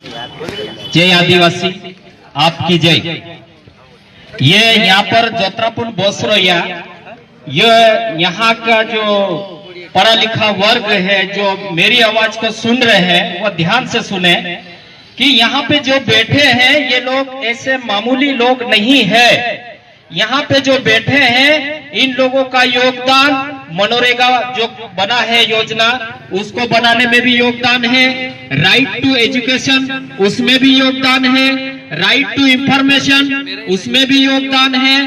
जय आदिवासी, आपकी जय। ये यहाँ पर जोत्रापुर बोसरोया, ये यहाँ का जो पढ़ा लिखा वर्ग है जो मेरी आवाज को सुन रहे हैं वो ध्यान से सुने कि यहाँ पे जो बैठे हैं ये लोग ऐसे मामूली लोग नहीं है। यहाँ पे जो बैठे हैं इन लोगों का योगदान मनरेगा जो बना है योजना उसको बनाने में भी योगदान है, राइट टू एजुकेशन उसमें भी योगदान है, राइट टू इंफॉर्मेशन उसमें भी योगदान है,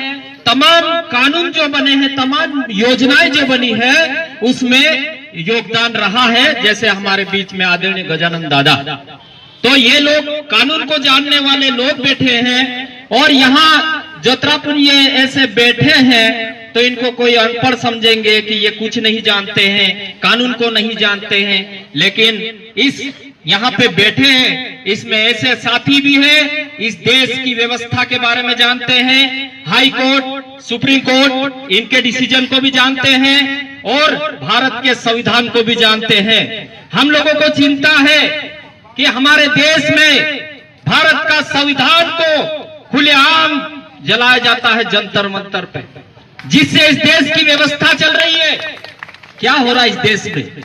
तमाम कानून जो बने हैं तमाम योजनाएं जो बनी है उसमें योगदान रहा है। जैसे हमारे बीच में आदरणीय गजानन दादा, तो ये लोग कानून को जानने वाले लोग बैठे हैं और यहाँ जोत्रापुर ये ऐसे बैठे हैं तो इनको कोई अनपढ़ समझेंगे कि ये कुछ नहीं जानते हैं, कानून को नहीं जानते हैं। लेकिन इस यहाँ पे बैठे हैं इसमें ऐसे साथी भी हैं, इस देश की व्यवस्था के बारे में जानते हैं, हाई कोर्ट सुप्रीम कोर्ट इनके डिसीजन को भी जानते हैं और भारत के संविधान को भी जानते हैं। हम लोगों को चिंता है कि हमारे देश में भारत का संविधान को खुलेआम जलाया जाता है जंतर मंतर पे, जिससे इस देश की व्यवस्था चल रही है। क्या हो रहा है इस देश में?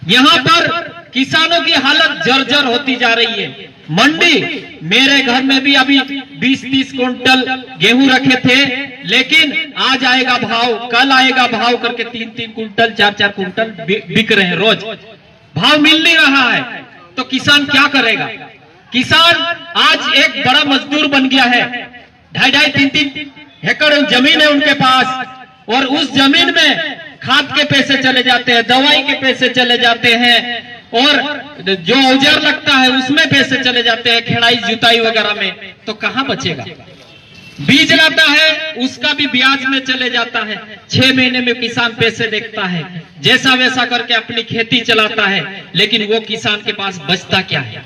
यहाँ पर किसानों की हालत जर्जर होती जा रही है। मंडी मेरे घर में भी अभी 20-30 कुंटल गेहूं रखे थे, लेकिन आज आएगा भाव, कल आएगा भाव करके 3-3 कुंटल 4-4 कुंटल बिक रहे हैं रोज। भाव मिल नहीं रहा है तो किसान क्या करेगा? किसान आज एक बड़ा मजदूर बन गया है। 2.5-3 एकड़ जमीन है उनके पास और उस जमीन में खाद के पैसे चले जाते हैं, दवाई के पैसे चले जाते हैं और जो औजार लगता है उसमें पैसे चले जाते हैं, खेड़ाई जुताई वगैरह में। तो कहां बचेगा? बीज लाता है उसका भी ब्याज में चले जाता है। 6 महीने में किसान पैसे देखता है, जैसा वैसा करके अपनी खेती चलाता है, लेकिन वो किसान के पास बचता क्या है?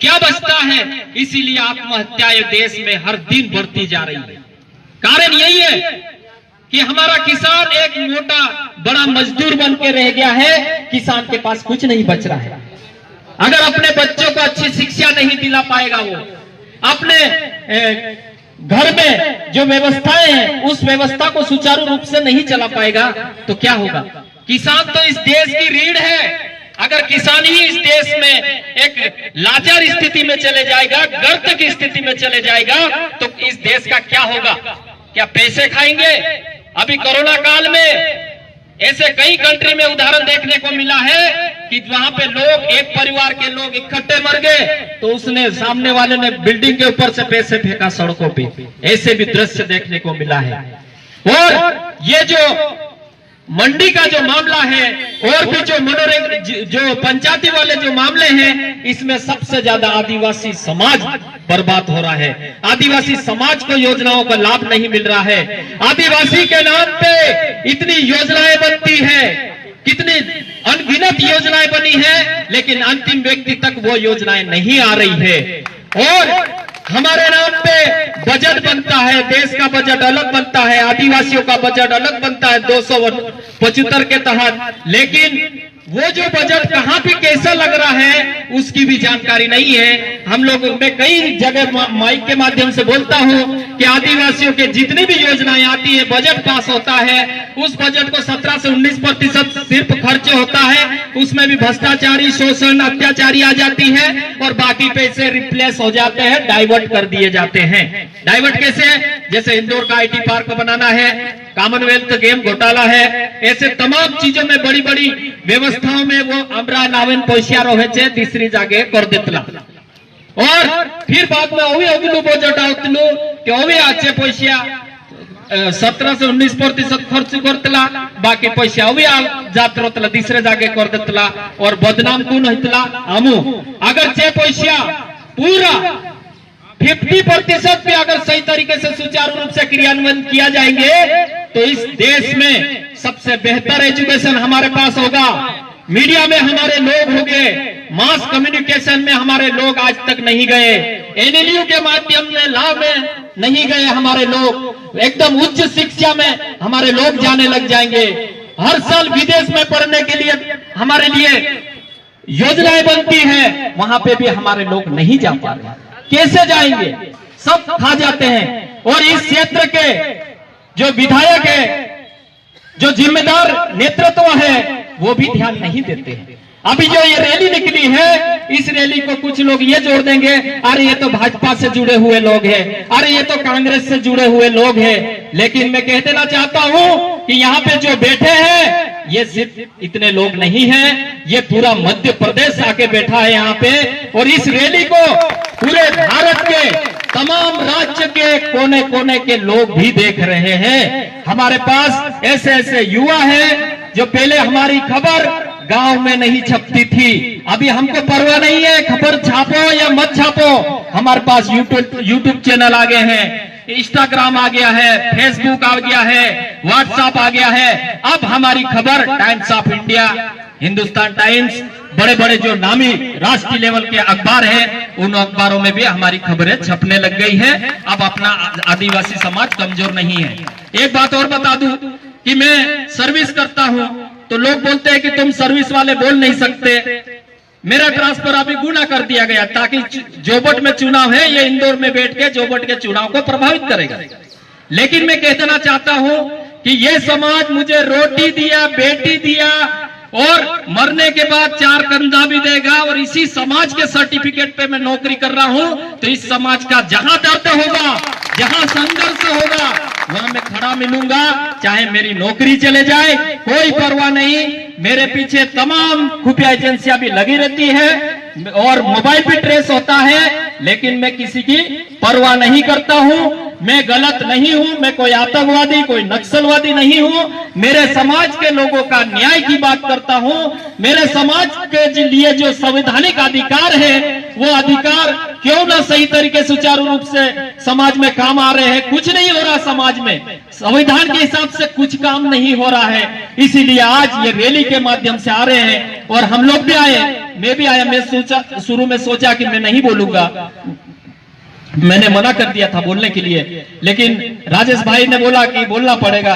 क्या बचता है? इसीलिए आत्महत्याएं देश में हर दिन बढ़ती जा रही है। कारण यही है कि हमारा किसान एक मोटा बड़ा मजदूर बन के रह गया है, किसान के पास कुछ नहीं बच रहा है। अगर अपने बच्चों को अच्छी शिक्षा नहीं दिला पाएगा, वो अपने घर में जो व्यवस्थाएं हैं उस व्यवस्था को सुचारू रूप से नहीं चला पाएगा तो क्या होगा? किसान तो इस देश की रीढ़ है। अगर किसान ही इस देश में एक लाचार स्थिति में चले जाएगा, गर्त की स्थिति में चले जाएगा, तो इस देश का क्या होगा? क्या पैसे खाएंगे? अभी कोरोना काल में ऐसे कई कंट्री में उदाहरण देखने को मिला है कि वहां पे लोग, एक परिवार के लोग इकट्ठे मर गए तो उसने सामने वाले ने बिल्डिंग के ऊपर से पैसे फेंका सड़कों पे। ऐसे भी दृश्य देखने को मिला है। और ये जो मंडी का जो मामला है और भी जो मनोरंजन जो पंचायती वाले जो मामले हैं, इसमें सबसे ज्यादा आदिवासी समाज बर्बाद हो रहा है। आदिवासी समाज को योजनाओं का लाभ नहीं मिल रहा है। आदिवासी के नाम पे इतनी योजनाएं बनती है, कितनी अनगिनत योजनाएं बनी है, लेकिन अंतिम व्यक्ति तक वो योजनाएं नहीं आ रही है। और हमारे नाम पे बजट बनता है, देश का बजट अलग बनता है, आदिवासियों का बजट अलग बनता है 275 के तहत, लेकिन वो जो बजट कहाँ पे कैसा लग रहा है उसकी भी जानकारी नहीं है। हम लोग, मैं कई जगह माइक के माध्यम से बोलता हूँ कि आदिवासियों के जितनी भी योजनाएं आती है, बजट पास होता है, उस बजट को 17 से 19% सिर्फ खर्च होता है, उसमें भी भ्रष्टाचारी, शोषण, अत्याचारी आ जाती है और बाकी पैसे रिप्लेस हो जाते हैं, डाइवर्ट कर दिए जाते हैं। डाइवर्ट कैसे? जैसे इंदौर का IT पार्क बनाना है, कॉमनवेल्थ गेम घोटाला है, ऐसे तमाम चीजों में बड़ी बड़ी व्यवस्थाओं में वो अमरा नावेन पैसा रहे छे, तीसरी जगह कर देतला और फिर बाद में ओवी अगलू बजट आवतलू कि ओवी आछे पैसा 17 से 19% खर्च करतला, बाकी पैसा ओवी जात रहतला, तीसरे जगह कर देतला और बदनाम कौन होतला? हमू। अगर छे पैसा पूरा 50% भी अगर सही तरीके से सुचारू रूप से क्रियान्वयन किया जाएंगे तो इस देश में सबसे बेहतर एजुकेशन हमारे पास होगा। मीडिया में हमारे लोग हो गए, मास कम्युनिकेशन में हमारे लोग आज तक नहीं गए, NLU के माध्यम में लाभ में नहीं गए हमारे लोग, एकदम उच्च शिक्षा में हमारे लोग जाने लग जाएंगे। हर साल विदेश में पढ़ने के लिए हमारे लिए योजनाएं बनती हैं, वहां पे भी हमारे लोग नहीं जा पा रहे। कैसे जाएंगे? सब खा जाते हैं। और इस क्षेत्र के जो विधायक है, जो जिम्मेदार नेतृत्व है, वो भी ध्यान नहीं देते हैं। अभी जो ये रैली निकली है, इस रैली को कुछ लोग ये जोड़ देंगे, अरे ये तो भाजपा से जुड़े हुए लोग हैं, अरे ये तो कांग्रेस से जुड़े हुए लोग हैं। लेकिन मैं कह देना चाहता हूं कि यहाँ पे जो बैठे हैं, ये सिर्फ इतने लोग नहीं हैं, ये पूरा मध्य प्रदेश आके बैठा है यहाँ पे। और इस रैली को पूरे भारत के तमाम राज्य के कोने कोने के लोग भी देख रहे हैं। हमारे पास ऐसे ऐसे युवा हैं जो पहले हमारी खबर गांव में नहीं छपती थी, अभी हमको परवाह नहीं है खबर छापो या मत छापो। हमारे पास यूट्यूब चैनल आ गए हैं, इंस्टाग्राम आ गया है, फेसबुक आ गया है, व्हाट्सएप आ गया है। अब हमारी खबर times of India, Hindustan times, बड़े बड़े जो नामी राष्ट्रीय लेवल के अखबार हैं, उन अखबारों में भी हमारी खबरें छपने लग गई है। अब अपना आदिवासी समाज कमजोर नहीं है। एक बात और बता दूं कि मैं सर्विस करता हूं, तो लोग बोलते हैं कि तुम सर्विस वाले बोल नहीं सकते। मेरा ट्रांसफर अभी गुना कर दिया गया ताकि जोबट में चुनाव है, ये इंदौर में बैठ के जोबट के चुनाव को प्रभावित करेगा। लेकिन मैं कह देना चाहता हूं कि ये समाज मुझे रोटी दिया, बेटी दिया और मरने के बाद 4 कंधा भी देगा, और इसी समाज के सर्टिफिकेट पे मैं नौकरी कर रहा हूं। तो इस समाज का जहां दर्द होगा, जहां संघर्ष होगा, वहां मैं खड़ा मिलूंगा, चाहे मेरी नौकरी चले जाए, कोई परवाह नहीं। मेरे पीछे तमाम खुफिया एजेंसियां भी लगी रहती है और मोबाइल भी ट्रेस होता है, लेकिन मैं किसी की परवाह नहीं करता हूं। मैं गलत नहीं हूं, मैं कोई आतंकवादी, कोई नक्सलवादी नहीं हूं। मेरे समाज के लोगों का न्याय की बात करता हूं। मेरे समाज के लिए जो संवैधानिक अधिकार है, वो अधिकार क्यों ना सही तरीके सुचारू रूप से समाज में काम आ रहे हैं। कुछ नहीं हो रहा समाज में, संविधान के हिसाब से कुछ काम नहीं हो रहा है। इसीलिए आज ये रैली के माध्यम से आ रहे हैं और हम लोग भी आए, मैं भी आया। मैं शुरू में सोचा कि मैं नहीं बोलूंगा, मैंने मना कर दिया था बोलने के लिए, लेकिन राजेश भाई ने बोला कि बोलना पड़ेगा,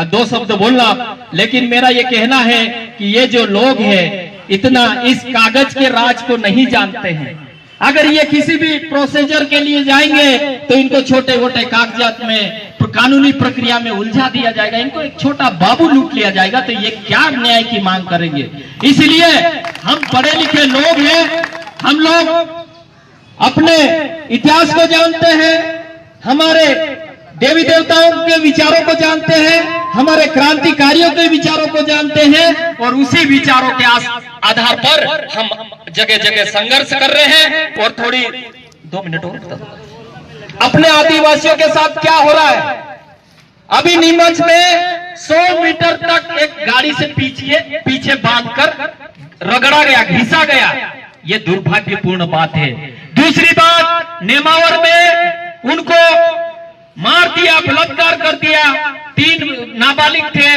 2 शब्द बोलना। लेकिन मेरा ये कहना है कि ये जो लोग हैं इतना इस कागज के राज को नहीं जानते हैं। अगर ये किसी भी प्रोसीजर के लिए जाएंगे तो इनको छोटे मोटे कागजात में कानूनी प्रक्रिया में उलझा दिया जाएगा, इनको एक छोटा बाबू लूट लिया जाएगा, तो ये क्या न्याय की मांग करेंगे। इसलिए हम पढ़े लिखे लोग हैं, हम लोग अपने इतिहास को जानते हैं, हमारे देवी देवताओं के विचारों को जानते हैं, हमारे क्रांतिकारियों के विचारों को जानते हैं, और उसी विचारों के आधार पर हम जगह जगह संघर्ष कर रहे हैं। और थोड़ी 2 मिनट और, अपने आदिवासियों के साथ क्या हो रहा है, अभी नीमच में 100 मीटर तक एक गाड़ी से पीछे बांधकर रगड़ा गया, घिसा गया, ये दुर्भाग्यपूर्ण बात है। दूसरी बात, नेमावर में उनको मार दिया, बलात्कार कर दिया, 3 नाबालिग थे,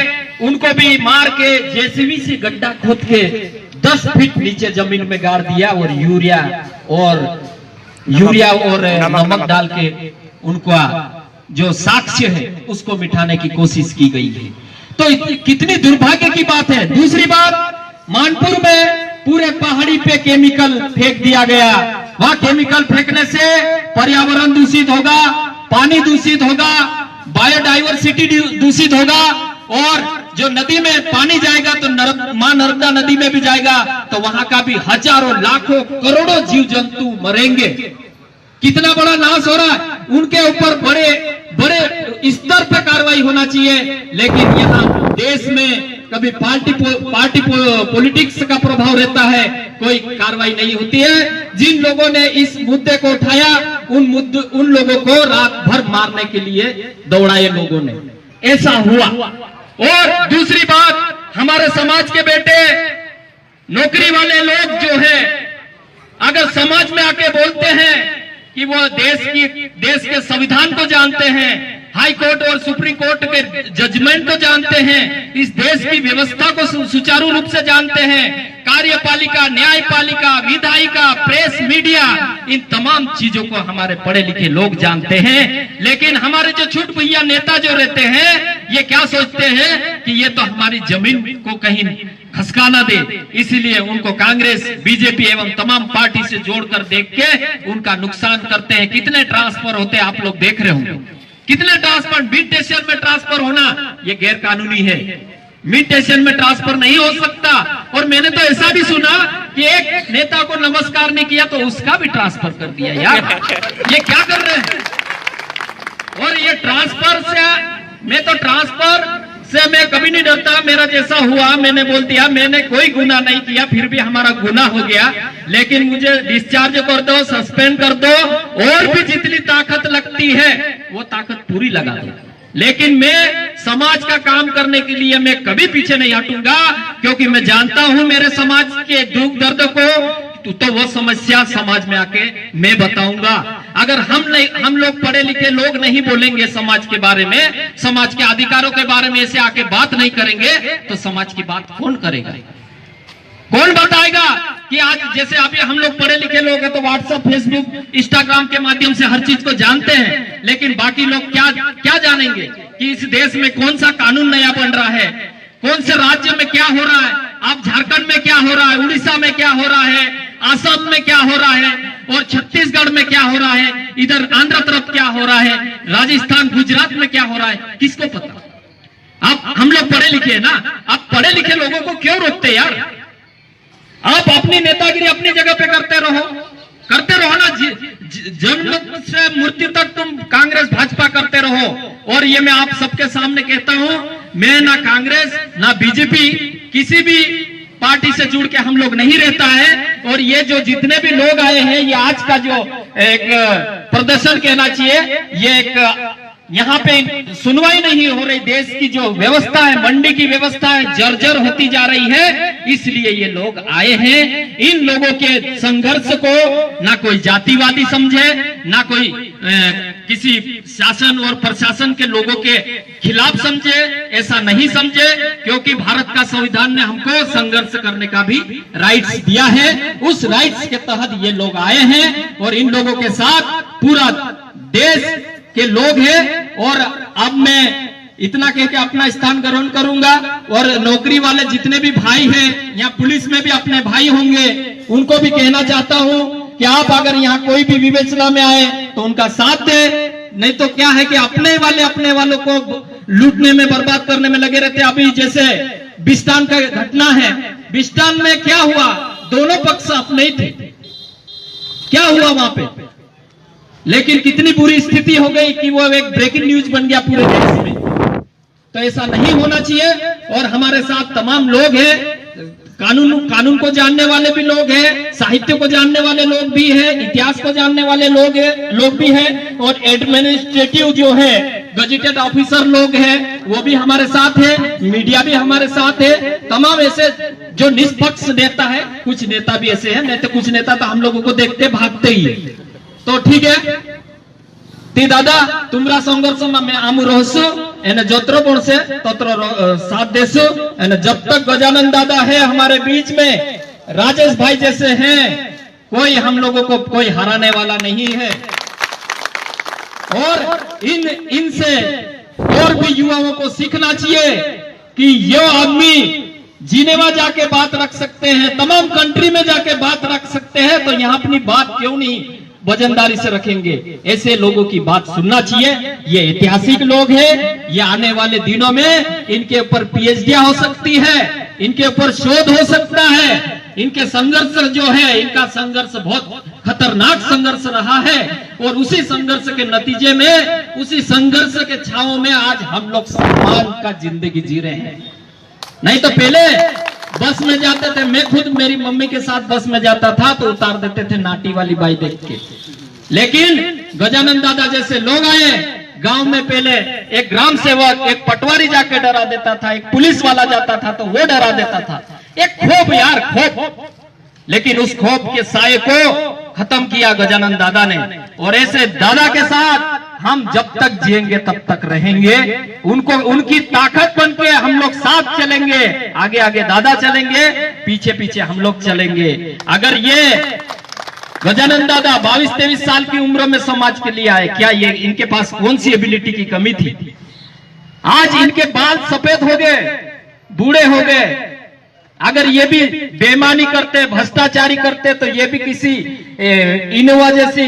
उनको भी मार के जेसीबी से गड्ढा खोद के 10 फीट नीचे जमीन में गाड़ दिया, और यूरिया और नमक डाल के उनका जो साक्ष्य है उसको मिटाने की कोशिश की गई है। तो कितनी दुर्भाग्य की बात है। दूसरी बात, मानपुर में पूरे पहाड़ी पे केमिकल फेंक दिया गया। वहां केमिकल फेंकने से पर्यावरण दूषित होगा, पानी दूषित होगा, बायोडाइवर्सिटी दूषित होगा, और जो नदी में पानी जाएगा तो मां नर्मदा नदी में भी जाएगा, तो वहां का भी हजारों लाखों करोड़ों जीव जंतु मरेंगे। कितना बड़ा नाश हो रहा है। उनके ऊपर बड़े बड़े स्तर पर कार्रवाई होना चाहिए, लेकिन यहाँ देश में कभी पार्टी पॉलिटिक्स का प्रभाव रहता है, कोई कार्रवाई नहीं होती है। जिन लोगों ने इस मुद्दे को उठाया, उन लोगों को रात भर मारने के लिए दौड़ाए लोगों ने, ऐसा हुआ। और दूसरी बात, हमारे समाज के बेटे नौकरी वाले लोग जो है, अगर समाज में आके बोलते हैं कि वो देश के संविधान को जानते हैं, हाई कोर्ट और सुप्रीम कोर्ट के जजमेंट को जानते हैं, इस देश की व्यवस्था को सुचारू रूप से जानते हैं, कार्यपालिका, न्यायपालिका, विधायिका, प्रेस, मीडिया, इन तमाम चीजों को हमारे पढ़े लिखे लोग जानते हैं। लेकिन हमारे जो छूट भैया नेता जो रहते हैं, ये क्या सोचते हैं कि ये तो हमारी जमीन को कहीं खसकाना दे, इसीलिए उनको कांग्रेस, बीजेपी एवं तमाम पार्टी से जोड़कर देख के उनका नुकसान करते हैं। कितने ट्रांसफर होते हैं आप लोग देख रहे होंगे, कितने ट्रांसफर। मिड स्टेशन में ट्रांसफर होना ये गैर कानूनी है, मिड स्टेशन में ट्रांसफर नहीं हो सकता। और मैंने तो ऐसा भी सुना कि एक नेता को नमस्कार नहीं किया तो उसका भी ट्रांसफर कर दिया। यार ये क्या कर रहे हैं। और ये ट्रांसफर से, मैं तो ट्रांसफर से मैं कभी नहीं डरता। मेरा जैसा हुआ मैंने बोल दिया, मैंने कोई गुनाह नहीं किया, फिर भी हमारा गुनाह हो गया, लेकिन मुझे डिस्चार्ज कर दो, सस्पेंड कर दो, और भी जितनी ताकत लगती है वो ताकत पूरी लगा दो। लेकिन मैं समाज का काम करने के लिए मैं कभी पीछे नहीं हटूंगा, क्योंकि मैं जानता हूं मेरे समाज के दुख दर्द को, तो वो समस्या समाज में आके मैं बताऊंगा। अगर हम लोग पढ़े लिखे लोग नहीं बोलेंगे समाज के बारे में, समाज के अधिकारों के बारे में ऐसे आके बात नहीं करेंगे, तो समाज की बात कौन करेगा, कौन बताएगा। कि आज जैसे अभी हम लोग पढ़े लिखे लोग हैं तो व्हाट्सएप, फेसबुक, इंस्टाग्राम के माध्यम से हर चीज को जानते हैं, लेकिन बाकी लोग क्या जानेंगे कि इस देश में कौन सा कानून नया बन रहा है, कौन से राज्य में क्या हो रहा है, आप झारखंड में क्या हो रहा है, उड़ीसा में क्या हो रहा है, असम में क्या हो रहा है, और छत्तीसगढ़ में क्या हो रहा है, इधर आंध्र तरफ क्या हो रहा है, राजस्थान, गुजरात में क्या हो रहा है, किसको पता। आप हम लोग पढ़े लिखे हैं ना, आप पढ़े लिखे लोगों को क्यों रोकते यार। आप अपनी नेतागिरी अपनी जगह पे करते रहो ना, जन्म से मृत्यु तक तुम कांग्रेस भाजपा करते रहो। और ये मैं आप सबके सामने कहता हूं, मैं ना कांग्रेस ना बीजेपी किसी भी पार्टी से जुड़ के हम लोग नहीं रहता है। और ये जो जितने भी लोग आए हैं, ये आज का जो एक प्रदर्शन कहना चाहिए, ये एक यहाँ पे सुनवाई नहीं हो रही, देश की जो व्यवस्था है, मंडी की व्यवस्था है, जर्जर होती जा रही है, इसलिए ये लोग आए हैं। इन लोगों के संघर्ष को ना कोई जातिवादी समझे, ना कोई किसी शासन और प्रशासन के लोगों के खिलाफ समझे, ऐसा नहीं समझे, क्योंकि भारत का संविधान ने हमको संघर्ष करने का भी राइट्स दिया है। उस राइट्स के तहत ये लोग आए हैं, और इन लोगों के साथ पूरा देश के लोग हैं। और अब मैं इतना कह के अपना स्थान ग्रहण करूंगा, और नौकरी वाले जितने भी भाई हैं, यहाँ पुलिस में भी अपने भाई होंगे, उनको भी कहना चाहता हूं कि आप अगर यहाँ कोई भी विवेचना में आए तो उनका साथ दे, नहीं तो क्या है कि अपने वालों को लूटने में, बर्बाद करने में लगे रहते। अभी जैसे बिस्टान का घटना है, बिस्टान में क्या हुआ, दोनों पक्ष अपने ही थे, क्या हुआ वहां पे, लेकिन कितनी बुरी स्थिति हो गई कि वो एक ब्रेकिंग न्यूज बन गया पूरे देश में। तो ऐसा नहीं होना चाहिए। और हमारे साथ तमाम लोग हैं, कानून को जानने वाले भी लोग हैं, साहित्य को जानने वाले लोग भी हैं, इतिहास को जानने वाले लोग भी हैं, और एडमिनिस्ट्रेटिव जो है, गजेटेड ऑफिसर लोग हैं, वो भी हमारे साथ है, मीडिया भी हमारे साथ है, तमाम ऐसे जो निष्पक्ष नेता है। कुछ नेता भी ऐसे हैं, नहीं तो कुछ नेता तो हम लोगों को देखते भागते ही। तो ठीक है ती दादा, तुमरा संघर्ष में आमु रहसु, एने जोत्रो पण से तोत्रो साथ देसु। एने जब तक गजानन दादा है हमारे बीच में, राजेश भाई जैसे हैं, कोई हम लोगों को कोई हराने वाला नहीं है। और इनसे और भी युवाओं को सीखना चाहिए कि ये आदमी जिनेवा जाके बात रख सकते हैं, तमाम कंट्री में जाके बात रख सकते हैं, तो यहाँ अपनी बात क्यों नहीं वजनदारी से रखेंगे। ऐसे लोगों की बात सुनना चाहिए। ये ऐतिहासिक लोग हैं, ये आने वाले दिनों में इनके ऊपर पीएचडी हो सकती है, इनके ऊपर शोध हो सकता है। इनके संघर्ष जो है, इनका संघर्ष बहुत खतरनाक संघर्ष रहा है, और उसी संघर्ष के नतीजे में, उसी संघर्ष के छांव में आज हम लोग सम्मान का जिंदगी जी रहे हैं। नहीं तो पहले बस में जाते थे, मैं खुद मेरी मम्मी के साथ बस में जाता था तो उतार देते थे नाटी वाली बाई देख के। लेकिन गजानन दादा जैसे लोग आए, गांव में पहले एक ग्राम सेवक, एक पटवारी जाके डरा देता था, एक पुलिस वाला जाता था तो वो डरा देता था। एक खौफ यार, खौफ। लेकिन उस खौफ के साये को खत्म किया गजानन दादा ने। और ऐसे दादा के साथ हम जब तक जिएंगे तब तक रहेंगे। उनको, उनकी ताकत बन के हम लोग साथ चलेंगे, आगे आगे दादा चलेंगे, पीछे पीछे हम लोग चलेंगे। अगर ये गजानन दादा 22-23 साल की उम्र में समाज के लिए आए, क्या ये इनके पास कौन सी एबिलिटी की कमी थी? आज इनके बाल सफेद हो गए, बूढ़े हो गए। अगर ये भी बेईमानी करते, भ्रष्टाचारी करते, तो ये भी किसी इनोवा जैसी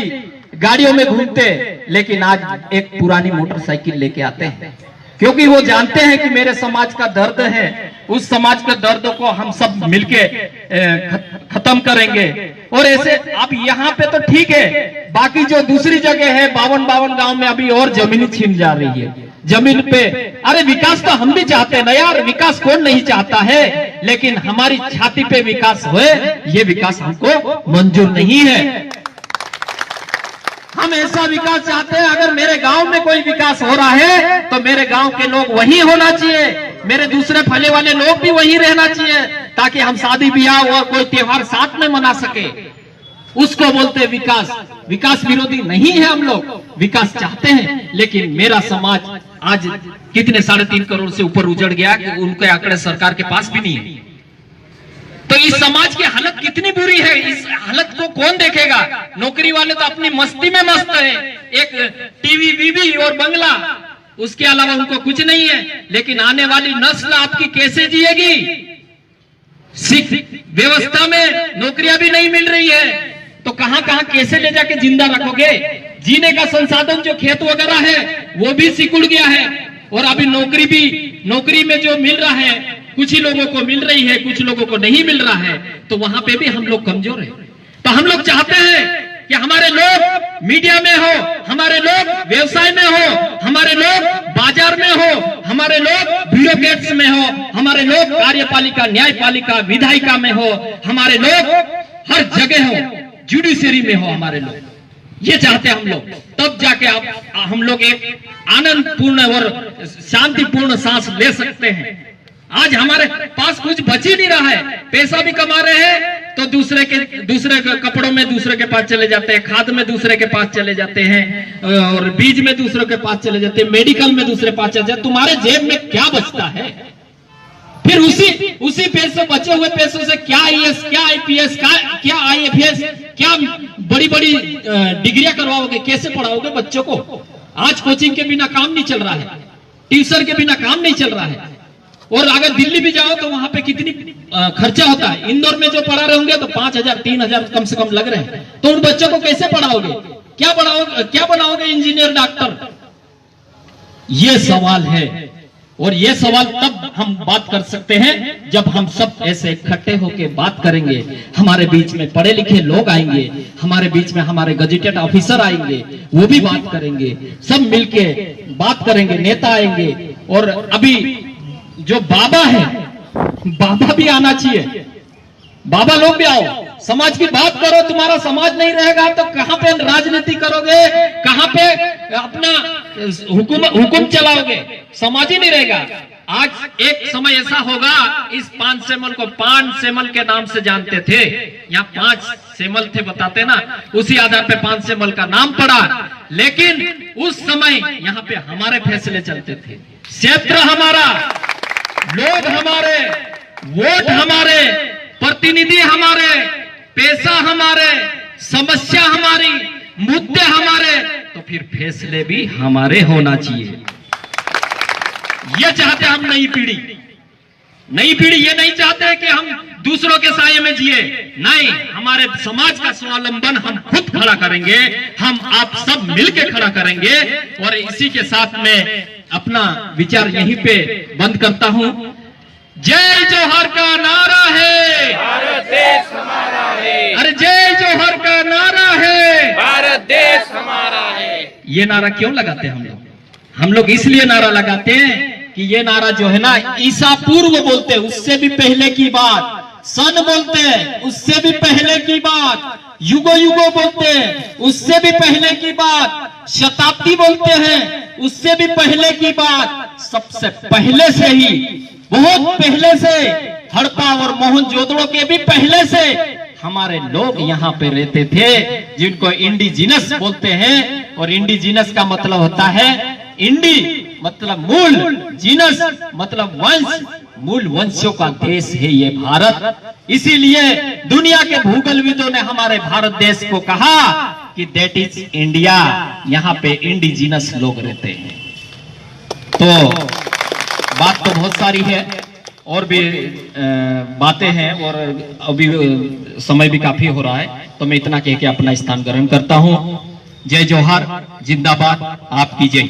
गाड़ियों में घूमते, लेकिन आज एक पुरानी मोटरसाइकिल लेके आते हैं, क्योंकि वो जानते हैं कि मेरे समाज का दर्द है, उस समाज के दर्द को हम सब मिलके खत्म करेंगे। और ऐसे अब यहाँ पे तो ठीक है, बाकी जो दूसरी जगह है 52 गांव में अभी और जमीन छीन जा रही है। जमीन पे अरे विकास तो हम भी चाहते हैं ना यार, विकास कौन नहीं चाहता है, लेकिन हमारी छाती पे विकास होए, ये विकास हमको मंजूर नहीं है। हम ऐसा विकास चाहते हैं, अगर मेरे गांव में कोई विकास हो रहा है तो मेरे गांव के लोग वहीं होना चाहिए, मेरे दूसरे फले वाले लोग भी वहीं रहना चाहिए, ताकि हम शादी ब्याह और कोई त्योहार साथ में मना सके। उसको बोलते हैं विकास। विकास विरोधी नहीं है हम लोग, विकास चाहते हैं, लेकिन मेरा समाज आज कितने 3.5 करोड़ से ऊपर उजड़ गया कि उनके आंकड़े सरकार के पास भी नहीं है। तो इस समाज की हालत कितनी बुरी है, इस हालत को कौन देखेगा? नौकरी वाले तो अपनी मस्ती में मस्त है, एक टीवी बीवी और बंगला, उसके अलावा उनको कुछ नहीं है। लेकिन आने वाली नस्ल आपकी कैसे जिएगी? शिक्षा व्यवस्था में नौकरियां भी नहीं मिल रही है, तो कहां कहां कैसे ले जाके जिंदा रखोगे? जीने का संसाधन जो खेत वगैरह है वो भी सिकुड़ गया है, और अभी नौकरी में जो मिल रहा है कुछ ही लोगों को मिल रही है, कुछ लोगों को नहीं मिल रहा है, तो वहां पे भी हम लोग कमजोर हैं। तो हम लोग चाहते हैं कि हमारे लोग मीडिया में हो, हमारे लोग व्यवसाय में हो, हमारे लोग बाजार में हो, हमारे लोग ब्यूरोक्रेट्स में हो, हमारे लोग कार्यपालिका, न्यायपालिका, विधायिका में हो, हमारे लोग हर जगह हो, जुडिशरी में हो हमारे लोग। ये चाहते हैं हम लोग, तब जाके हम लोग एक आनंदपूर्ण और शांतिपूर्ण सांस ले सकते हैं। आज हमारे पास कुछ बच ही नहीं रहा है, पैसा भी कमा रहे हैं तो दूसरे के कपड़ों में दूसरे के पास चले जाते हैं, खाद में दूसरे के पास चले जाते हैं, और बीज में दूसरे के पास चले जाते हैं, मेडिकल में दूसरे पास चले जाते हैं। तुम्हारे जेब में क्या बचता है? फिर उसी पैसे, बचे हुए पैसों से क्या आईएएस, क्या आईपीएस, क्या आईएफएस, क्या बड़ी बड़ी डिग्रियां करवाओगे? कैसे पढ़ाओगे बच्चों को? आज कोचिंग के बिना काम नहीं चल रहा है, ट्यूशन के बिना काम नहीं चल रहा है। और अगर दिल्ली भी जाओ तो वहां पे कितनी खर्चा होता है। इंदौर में जो पढ़ा रहे होंगे तो 5,000 3,000 कम से कम लग रहे हैं, तो उन बच्चों को कैसे पढ़ाओगे? क्या बनाओगे? Engineer, doctor? ये सवाल है, और ये सवाल तब हम बात कर सकते हैं जब हम सब ऐसे इकट्ठे होकर बात करेंगे। हमारे बीच में पढ़े लिखे लोग आएंगे, हमारे बीच में हमारे गजेटेड ऑफिसर आएंगे, वो भी बात करेंगे, सब मिलके बात करेंगे, नेता आएंगे। और अभी जो बाबा है, बाबा भी आना चाहिए, बाबा लोग भी आओ, समाज की बात करो। तुम्हारा समाज नहीं रहेगा तो कहां पे राजनीति करोगे, कहां पे अपना हुकुम चलाओगे? समाज ही नहीं रहेगा। आज एक समय ऐसा होगा, इस 5 सेमल को पान सेमल के नाम से जानते थे, यहाँ 5 सेमल थे बताते ना, उसी आधार पे 5 सेमल का नाम पड़ा। लेकिन उस समय यहाँ पे हमारे फैसले चलते थे, क्षेत्र हमारा, लोग हमारे, वोट हमारे, प्रतिनिधि हमारे, पैसा हमारे, समस्या हमारी, मुद्दे हमारे, तो फिर फैसले भी हमारे होना चाहिए। ये चाहते हम नई पीढ़ी ये नहीं चाहते कि हम दूसरों के साये में जिए, नहीं, हमारे समाज का स्वावलंबन हम खुद खड़ा करेंगे, हम आप सब मिलके खड़ा करेंगे। और इसी के साथ में अपना विचार यहीं पे बंद करता हूं। जय जोहर का नारा है, भारत देश हमारा है। अरे जय जोहर का नारा है, भारत देश हमारा है। ये नारा क्यों लगाते हैं हम लोग इसलिए नारा लगाते हैं कि ये नारा जो है ना, ईसा पूर्व बोलते हैं, उससे भी पहले की बात, सन बोलते हैं, उससे भी पहले की बात, युगो युगो बोलते हैं, उससे भी पहले की बात, शताब्दी बोलते हैं, उससे भी पहले की बात, सबसे पहले से ही, बहुत पहले से, हड़प्पा और मोहनजोदड़ो के भी पहले से हमारे लोग यहाँ पे रहते थे, जिनको इंडिजिनस बोलते हैं। और इंडिजिनस का मतलब होता है, इंडी मतलब मूल, जीनस मतलब वंश, मूल वंशों का देश है ये भारत। इसीलिए दुनिया के भूगोलविदों ने हमारे भारत देश को कहा कि दैट इज इंडिया, यहाँ पे इंडिजिनस लोग रहते हैं। तो बात तो बहुत सारी है, और भी बातें हैं और अभी समय भी काफी हो रहा है, तो मैं इतना कह के अपना स्थान ग्रहण करता हूं। जय जोहार, जिंदाबाद, आपकी जय।